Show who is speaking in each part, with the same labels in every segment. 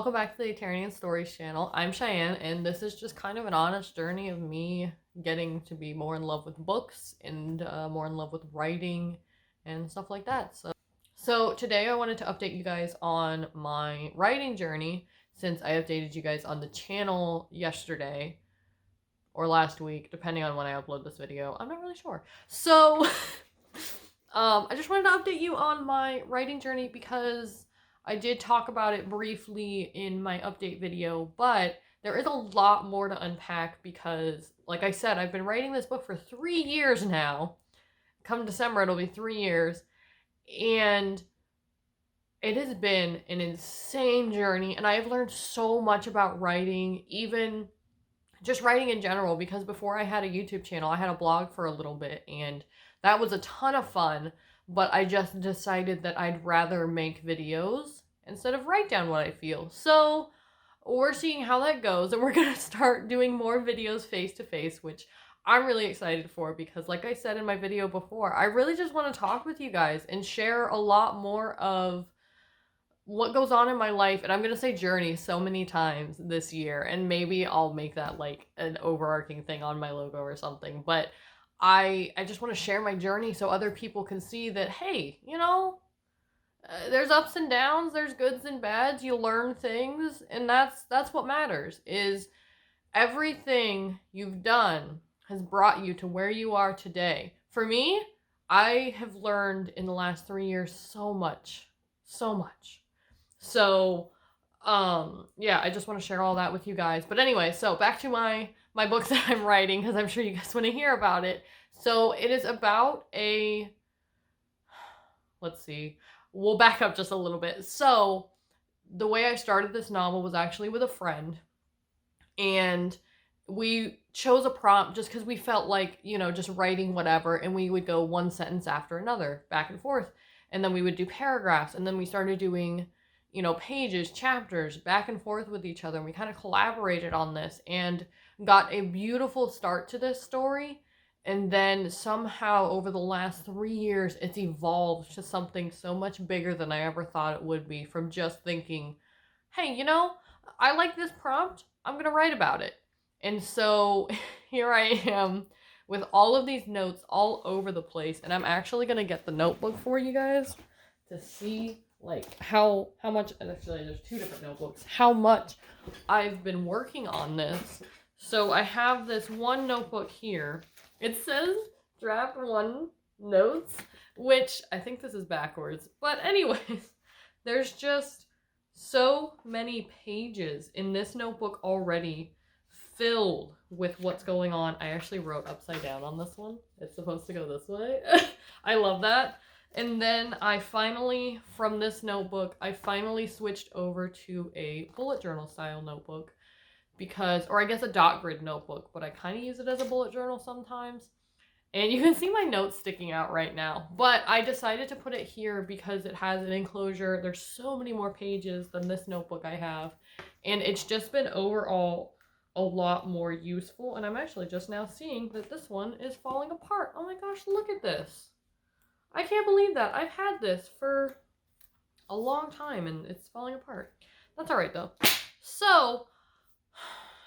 Speaker 1: welcome back to the Eternian Stories channel. I'm Cheyenne, and this is just kind of an honest journey of me getting to be more in love with books and more in love with writing and stuff like that. So today I wanted to update you guys on my writing journey since I updated you guys on the channel yesterday or last week, depending on when I upload this video. I'm not really sure. So I just wanted to update you on my writing journey because I did talk about it briefly in my update video, but there is a lot more to unpack because, like I said, I've been writing this book for 3 years now. Come December, it'll be 3 years. And it has been an insane journey, and I have learned so much about writing, even just writing in general, because before I had a YouTube channel, I had a blog for a little bit, and that was a ton of fun, but I just decided that I'd rather make videos instead of write down what I feel. So we're seeing how that goes, and we're going to start doing more videos face to face, which I'm really excited for because, like I said in my video before, I really just want to talk with you guys and share a lot more of what goes on in my life. And I'm going to say journey so many times this year, and maybe I'll make that like an overarching thing on my logo or something. But I just want to share my journey so other people can see that, hey, there's ups and downs, there's goods and bads, you learn things, and that's what matters, is everything you've done has brought you to where you are today. For me, I have learned in the last 3 years so much. So, yeah, I just want to share all that with you guys. But anyway, so back to my books that I'm writing, because I'm sure you guys want to hear about it. So it is about let's see, we'll back up just a little bit. So the way I started this novel was actually with a friend, and we chose a prompt just because we felt like, just writing whatever, and we would go one sentence after another, back and forth, and then we would do paragraphs, and then we started doing, pages, chapters, back and forth with each other, and we kind of collaborated on this and got a beautiful start to this story. And then somehow over the last 3 years, it's evolved to something so much bigger than I ever thought it would be, from just thinking, hey, I like this prompt, I'm going to write about it. And so here I am with all of these notes all over the place. And I'm actually going to get the notebook for you guys to see like how much, actually there's 2 different notebooks, how much I've been working on this. So I have this one notebook here. It says draft 1 notes, which I think this is backwards. But anyways, there's just so many pages in this notebook already filled with what's going on. I actually wrote upside down on this one. It's supposed to go this way. I love that. And then from this notebook, I finally switched over to a bullet journal style notebook. Or I guess a dot grid notebook, but I kind of use it as a bullet journal sometimes. And you can see my notes sticking out right now, but I decided to put it here because it has an enclosure. There's so many more pages than this notebook I have, and it's just been overall a lot more useful. And I'm actually just now seeing that this one is falling apart. Oh my gosh, look at this. I can't believe that. I've had this for a long time and it's falling apart. That's all right though. So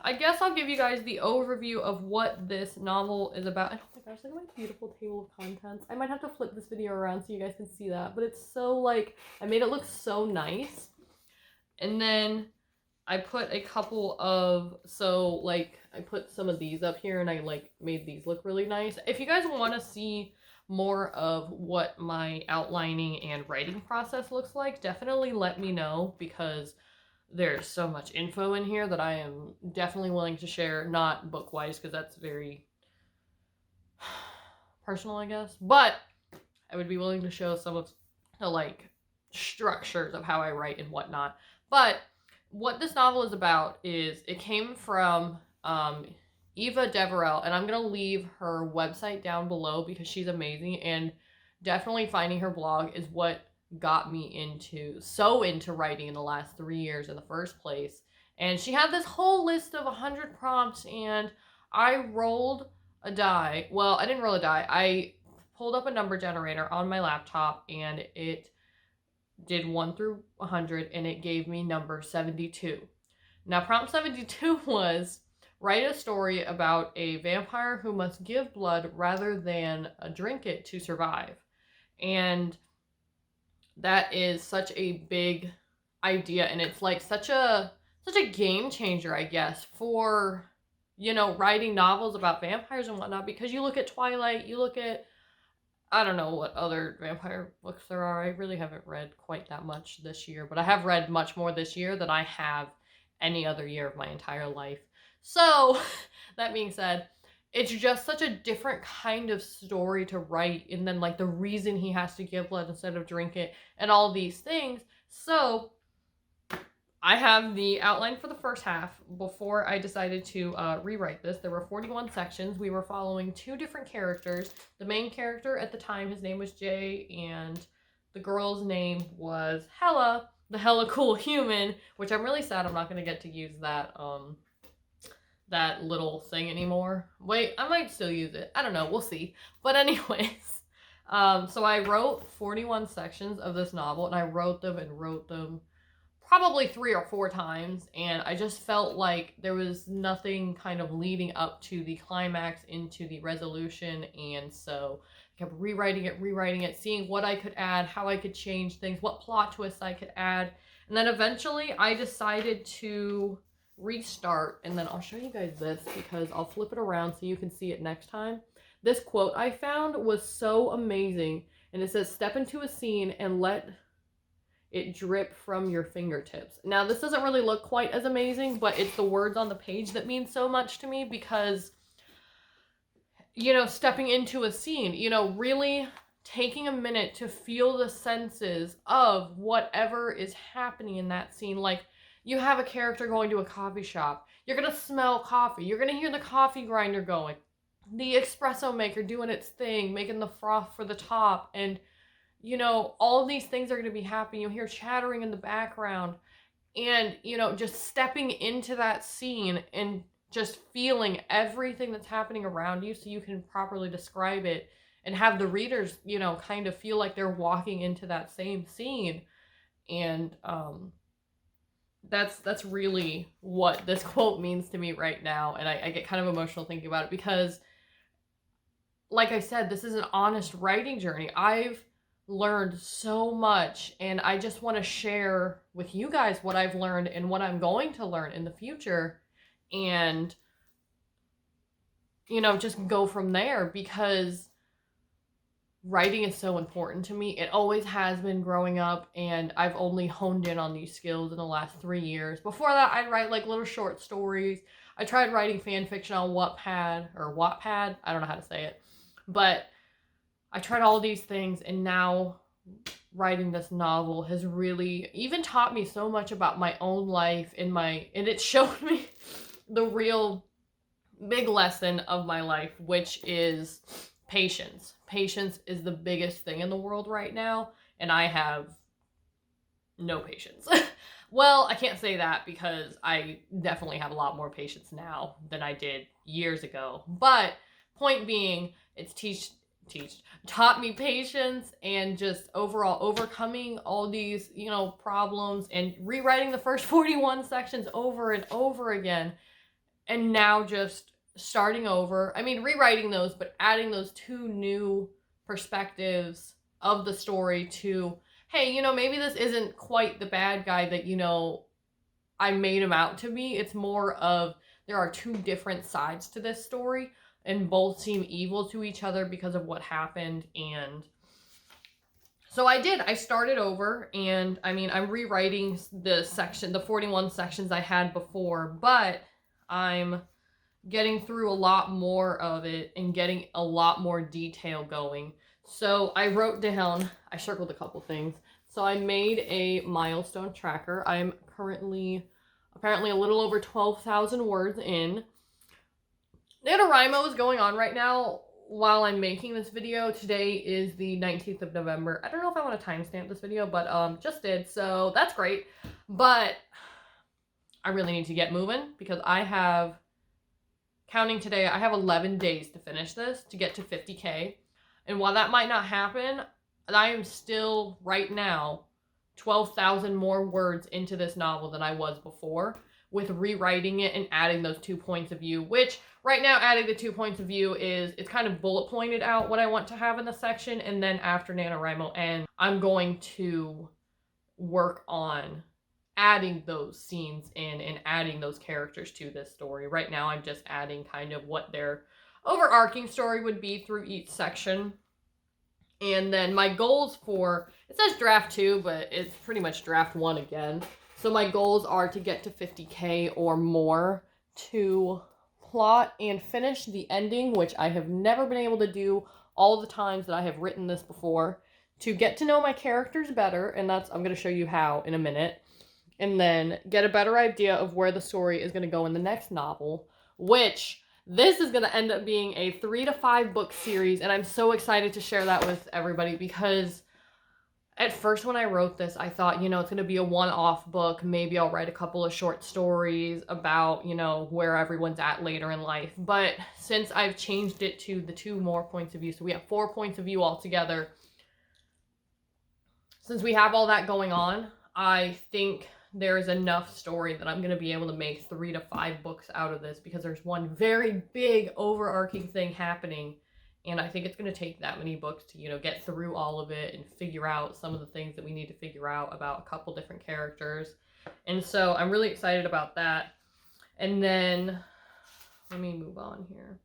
Speaker 1: I guess I'll give you guys the overview of what this novel is about. And oh my gosh, look at my beautiful table of contents. I might have to flip this video around so you guys can see that, but it's so I made it look so nice. And then I put a couple of, I put some of these up here, and I made these look really nice. If you guys want to see more of what my outlining and writing process looks like, definitely let me know, because there's so much info in here that I am definitely willing to share, not book-wise, because that's very personal, I guess. But I would be willing to show some of the, structures of how I write and whatnot. But what this novel is about is, it came from Eva Deverell, and I'm going to leave her website down below because she's amazing, and definitely finding her blog is what got me into writing in the last 3 years in the first place. And she had this whole list of 100 prompts, and I rolled a die. Well, I didn't roll a die. I pulled up a number generator on my laptop, and it did 1 through 100, and it gave me number 72. Now, prompt 72 was write a story about a vampire who must give blood rather than drink it to survive. And that is such a big idea, and it's like such a game changer, I guess, for writing novels about vampires and whatnot, because you look at Twilight, you look at, I don't know what other vampire books there are. I really haven't read quite that much this year, but I have read much more this year than I have any other year of my entire life. So, that being said, it's just such a different kind of story to write, and then like the reason he has to give blood instead of drink it, and all these things. So, I have the outline for the first half. Before I decided to rewrite this, there were 41 sections. We were following 2 different characters. The main character at the time, his name was Jay, and the girl's name was Hella, the hella cool human, which I'm really sad I'm not going to get to use that little thing anymore. Wait, I might still use it. I don't know. We'll see. But anyways, so I wrote 41 sections of this novel, and I wrote them probably 3 or 4 times, and I just felt like there was nothing kind of leading up to the climax, into the resolution, and so I kept rewriting it, seeing what I could add, how I could change things, what plot twists I could add, and then eventually I decided to restart, and then I'll show you guys this because I'll flip it around so you can see it next time. This quote I found was so amazing, and it says, "Step into a scene and let it drip from your fingertips." Now, this doesn't really look quite as amazing, but it's the words on the page that mean so much to me, because, stepping into a scene, really taking a minute to feel the senses of whatever is happening in that scene. Like, you have a character going to a coffee shop. You're going to smell coffee. You're going to hear the coffee grinder going. The espresso maker doing its thing, making the froth for the top, and all of these things are going to be happening. You'll hear chattering in the background, and, just stepping into that scene and just feeling everything that's happening around you so you can properly describe it and have the readers, kind of feel like they're walking into that same scene. And that's really what this quote means to me right now. And I get kind of emotional thinking about it because, like I said, this is an honest writing journey. I've learned so much, and I just want to share with you guys what I've learned and what I'm going to learn in the future, and just go from there, because writing is so important to me. It always has been growing up, and I've only honed in on these skills in the last 3 years. Before that, I'd write like little short stories. I tried writing fan fiction on Wattpad. I don't know how to say it, but I tried all these things, and now writing this novel has really even taught me so much about my own life, and it showed me the real big lesson of my life, which is patience. Patience is the biggest thing in the world right now, and I have no patience. Well, I can't say that, because I definitely have a lot more patience now than I did years ago. But point being, it's taught me patience, and just overall overcoming all these, problems, and rewriting the first 41 sections over and over again. And now just starting over. I mean, rewriting those, but adding those 2 new perspectives of the story to, hey, maybe this isn't quite the bad guy that, I made him out to be. It's more of, there are 2 different sides to this story, and both seem evil to each other because of what happened. And so I started over, and I mean, I'm rewriting the 41 sections I had before, but I'm getting through a lot more of it and getting a lot more detail going. So I wrote down, I circled a couple things. So I made a Milestone Tracker. I'm currently apparently a little over 12,000 words in. Nanowrimo is going on right now while I'm making this video. Today is the 19th of November. I don't know if I want to timestamp this video, but just did, so that's great. But I really need to get moving, because I have, counting today, I have 11 days to finish this, to get to 50K. And while that might not happen, I am still, right now, 12,000 more words into this novel than I was before, with rewriting it and adding those 2 points of view, which right now adding the 2 points of view is, it's kind of bullet pointed out what I want to have in the section, and then after NaNoWriMo ends, I'm going to work on adding those scenes in and adding those characters to this story. Right now I'm just adding kind of what their overarching story would be through each section. And then my goals for, it says draft 2, but it's pretty much draft 1 again. So my goals are to get to 50K or more to plot and finish the ending, which I have never been able to do all the times that I have written this before, to get to know my characters better, and I'm going to show you how in a minute, and then get a better idea of where the story is going to go in the next novel, which this is going to end up being a 3 to 5 book series, and I'm so excited to share that with everybody, because at first when I wrote this, I thought, it's going to be a one-off book. Maybe I'll write a couple of short stories about, where everyone's at later in life. But since I've changed it to the 2 more points of view, so we have 4 points of view altogether, since we have all that going on, I think there is enough story that I'm going to be able to make 3 to 5 books out of this, because there's one very big overarching thing happening, and I think it's going to take that many books to, get through all of it and figure out some of the things that we need to figure out about a couple different characters. And so I'm really excited about that. And then, let me move on here.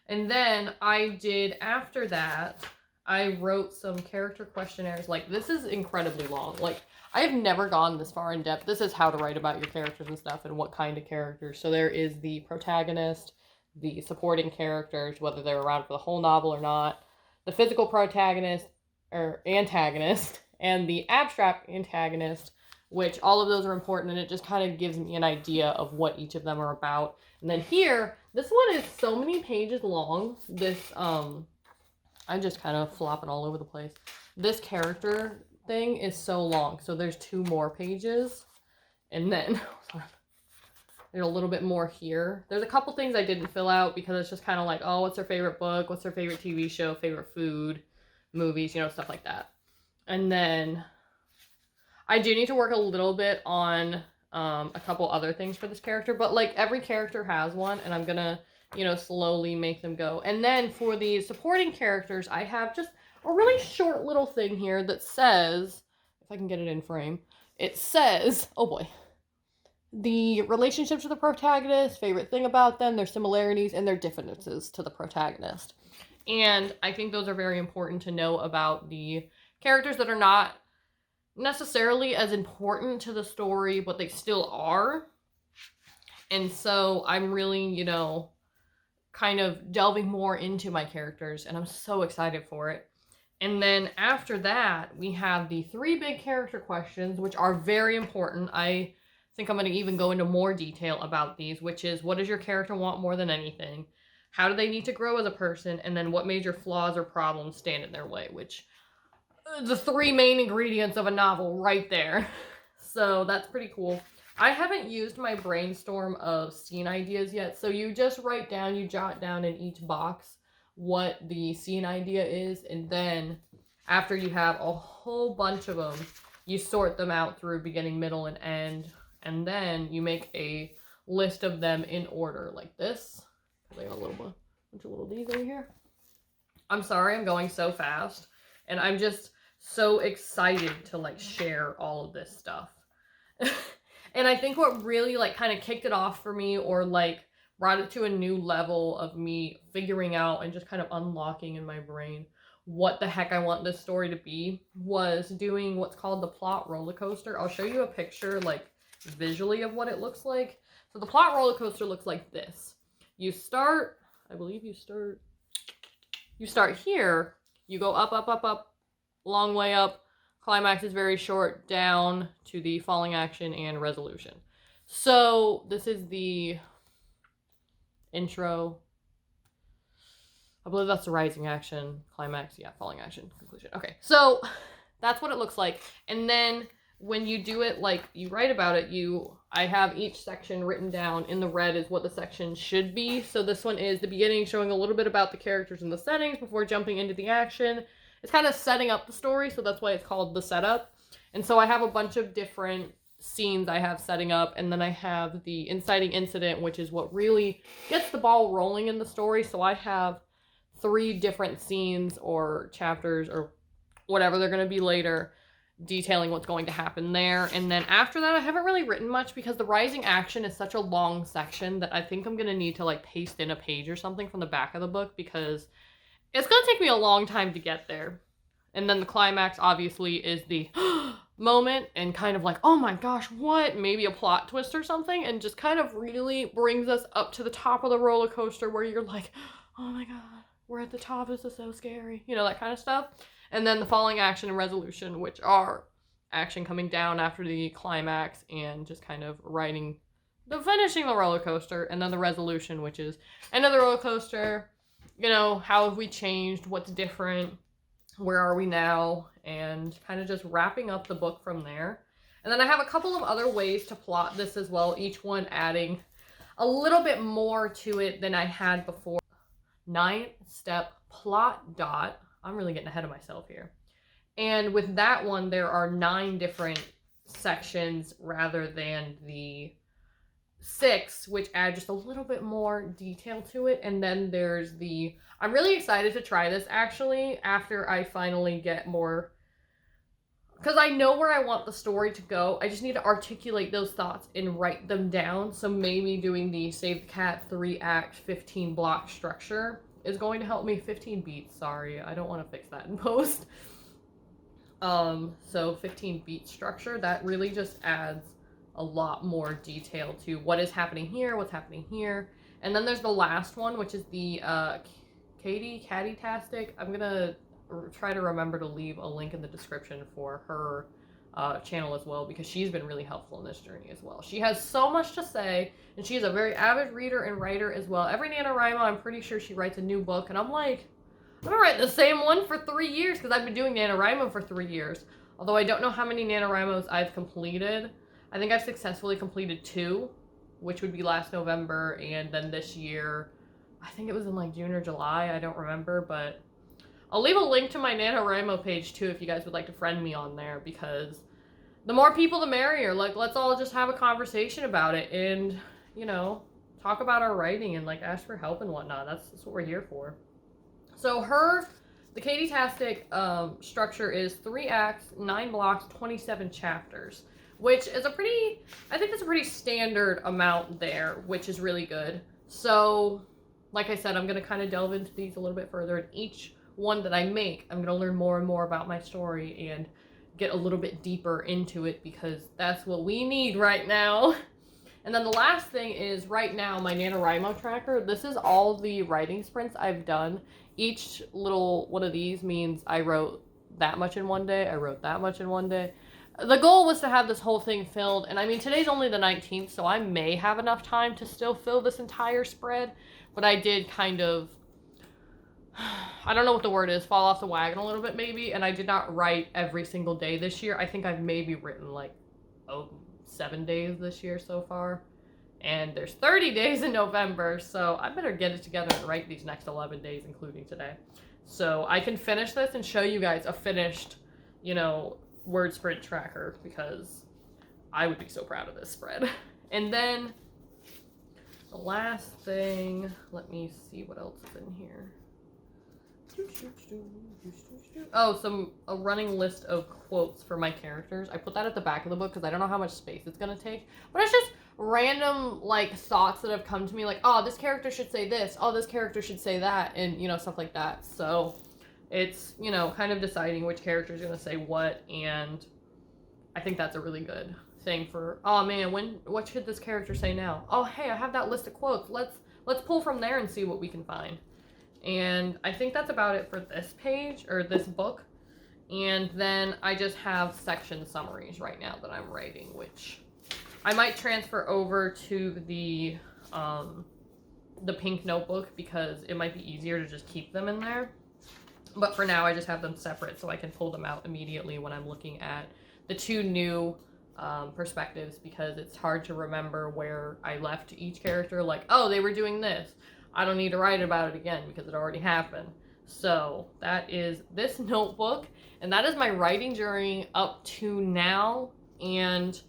Speaker 1: And then after that, I wrote some character questionnaires. Like, this is incredibly long. Like, I have never gone this far in depth. This is how to write about your characters and stuff and what kind of characters. So there is the protagonist, the supporting characters, whether they're around for the whole novel or not, the physical protagonist or antagonist, and the abstract antagonist, which all of those are important, and it just kind of gives me an idea of what each of them are about. And then here, this one is so many pages long. This, I'm just kind of flopping all over the place. This character thing is so long, so there's 2 more pages, and then there's a little bit more here. There's a couple things I didn't fill out because it's just kind of like, oh, what's their favorite book, what's their favorite TV show, favorite food, movies, stuff like that. And then I do need to work a little bit on a couple other things for this character, but like every character has one, and I'm gonna slowly make them go. And then for the supporting characters, I have just a really short little thing here that says, if I can get it in frame, it says, oh boy, the relationships to the protagonist, favorite thing about them, their similarities, and their differences to the protagonist. And I think those are very important to know about the characters that are not necessarily as important to the story, but they still are. And so I'm really, kind of delving more into my characters, and I'm so excited for it. And then after that, we have the 3 big character questions, which are very important. I think I'm going to even go into more detail about these, which is, what does your character want more than anything? How do they need to grow as a person? And then what major flaws or problems stand in their way, which the 3 main ingredients of a novel right there. So that's pretty cool. I haven't used my brainstorm of scene ideas yet, so you just write down, you jot down in each box what the scene idea is, and then after you have a whole bunch of them, you sort them out through beginning, middle, and end, and then you make a list of them in order, like this. I got a bunch of little D's over here. I'm sorry, I'm going so fast, and I'm just so excited to share all of this stuff. And I think what really kind of kicked it off for me, or brought it to a new level of me figuring out and just kind of unlocking in my brain what the heck I want this story to be, was doing what's called the plot roller coaster. I'll show you a picture visually of what it looks like. So the plot roller coaster looks like this. You start, you start here, you go up, up, up, up, long way up. Climax is very short, down to the falling action and resolution. So this is the intro. I believe that's the rising action, climax, yeah, falling action, conclusion. Okay, so that's what it looks like. And then when you do it, you write about it, I have each section written down. In the red is what the section should be. So this one is the beginning, showing a little bit about the characters and the settings before jumping into the action. It's kind of setting up the story, so that's why it's called the setup. And so I have a bunch of different scenes I have setting up, and then I have the inciting incident, which is what really gets the ball rolling in the story. So I have 3 different scenes or chapters or whatever they're going to be later, detailing what's going to happen there. And then after that, I haven't really written much because the rising action is such a long section that I think I'm going to need to like paste in a page or something from the back of the book, because it's going to take me a long time to get there. And then the climax obviously is the moment and kind of like, oh my gosh, what? Maybe a plot twist or something, and just kind of really brings us up to the top of the roller coaster where you're like, oh my god, we're at the top, this is so scary. You know, that kind of stuff. And then the falling action and resolution, which are action coming down after the climax and just kind of finishing the roller coaster. And then the resolution, which is end of the roller coaster. You know, how have we changed? What's different? Where are we now? And kind of just wrapping up the book from there. And then I have a couple of other ways to plot this as well, each one adding a little bit more to it than I had before. 9-step plot dot. I'm really getting ahead of myself here. And with that one, there are 9 different sections rather than the 6, which add just a little bit more detail to it. And then there's I'm really excited to try this actually after I finally get more, because I know where I want the story to go. I just need to articulate those thoughts and write them down. So maybe doing the Save the Cat 3-act 15 block structure is going to help me. 15 beats, sorry. I don't want to fix that in post. So 15 beat structure, that really just adds a lot more detail to what is happening here, what's happening here. And then there's the last one, which is the Catty-tastic. I'm gonna try to remember to leave a link in the description for her channel as well, because she's been really helpful in this journey as well. She has so much to say, and she is a very avid reader and writer as well. Every NaNoWrimo, I'm pretty sure she writes a new book, and I'm like, I'm gonna write the same one for 3 years, because I've been doing NaNoWrimo for 3 years. Although I don't know how many NaNoWrimos I've completed. I think I've successfully completed 2, which would be last November, and then this year, I think it was in like June or July, I don't remember, but I'll leave a link to my NaNoWrimo page too if you guys would like to friend me on there, because the more people the merrier. Like, let's all just have a conversation about it and, you know, talk about our writing and like ask for help and whatnot. That's what we're here for. So the Catty-tastic structure is 3 acts, 9 blocks, 27 chapters, which is I think that's a pretty standard amount there, which is really good. So, like I said, I'm going to kind of delve into these a little bit further, and each one that I make, I'm going to learn more and more about my story and get a little bit deeper into it, because that's what we need right now. And then the last thing is right now my NaNoWrimo tracker. This is all the writing sprints I've done. Each little one of these means I wrote that much in one day. I wrote that much in one day. The goal was to have this whole thing filled, and I mean, today's only the 19th, so I may have enough time to still fill this entire spread, but I did kind of, I don't know what the word is, fall off the wagon a little bit maybe, and I did not write every single day this year. I think I've maybe written like 7 days this year so far, and there's 30 days in November, so I better get it together and write these next 11 days, including today, so I can finish this and show you guys a finished, you know, word sprint tracker, because I would be so proud of this spread. And then the last thing, let me see what else is in here. Oh, a running list of quotes for my characters. I put that at the back of the book because I don't know how much space it's gonna take, but it's just random like thoughts that have come to me, like, oh, this character should say this, oh, this character should say that, and you know, stuff like that. So it's, you know, kind of deciding which character is gonna say what, and I think that's a really good thing for, oh man, what should this character say now? Oh, hey, I have that list of quotes. Let's pull from there and see what we can find. And I think that's about it for this page, or this book. And then I just have section summaries right now that I'm writing, which I might transfer over to the pink notebook, because it might be easier to just keep them in there. But for now, I just have them separate so I can pull them out immediately when I'm looking at the 2 new perspectives, because it's hard to remember where I left each character. Like, oh, they were doing this. I don't need to write about it again because it already happened. So that is this notebook, and that is my writing journey up to now. And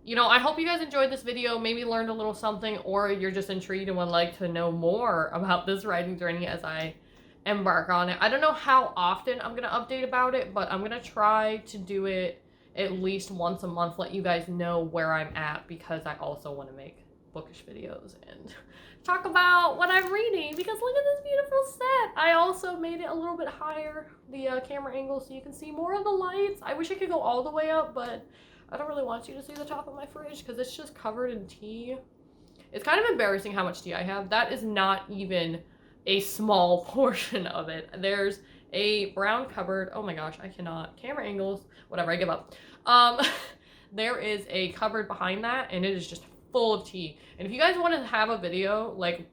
Speaker 1: you know, I hope you guys enjoyed this video, maybe learned a little something, or you're just intrigued and would like to know more about this writing journey as I embark on it. I don't know how often I'm going to update about it, but I'm going to try to do it at least once a month, let you guys know where I'm at, because I also want to make bookish videos and talk about what I'm reading, because look at this beautiful set. I also made it a little bit higher, the camera angle, so you can see more of the lights. I wish I could go all the way up, but I don't really want you to see the top of my fridge because it's just covered in tea. It's kind of embarrassing how much tea I have. That is not even a small portion of it. There's a brown cupboard. Oh my gosh, I cannot. Camera angles. Whatever, I give up. There is a cupboard behind that, and it is just full of tea. And if you guys want to have a video, like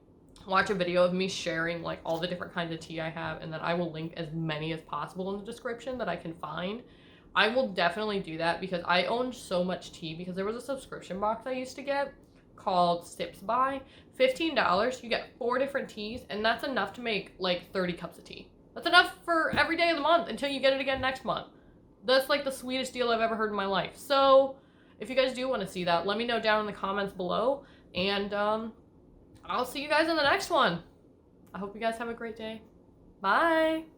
Speaker 1: watch a video of me sharing like all the different kinds of tea I have, and then I will link as many as possible in the description that I can find, I will definitely do that, because I own so much tea, because there was a subscription box I used to get called Sips By. $15, you get 4 different teas, and that's enough to make like 30 cups of tea. That's enough for every day of the month until you get it again next month. That's like the sweetest deal I've ever heard in my life. So if you guys do want to see that, let me know down in the comments below, and I'll see you guys in the next one. I hope you guys have a great day. Bye!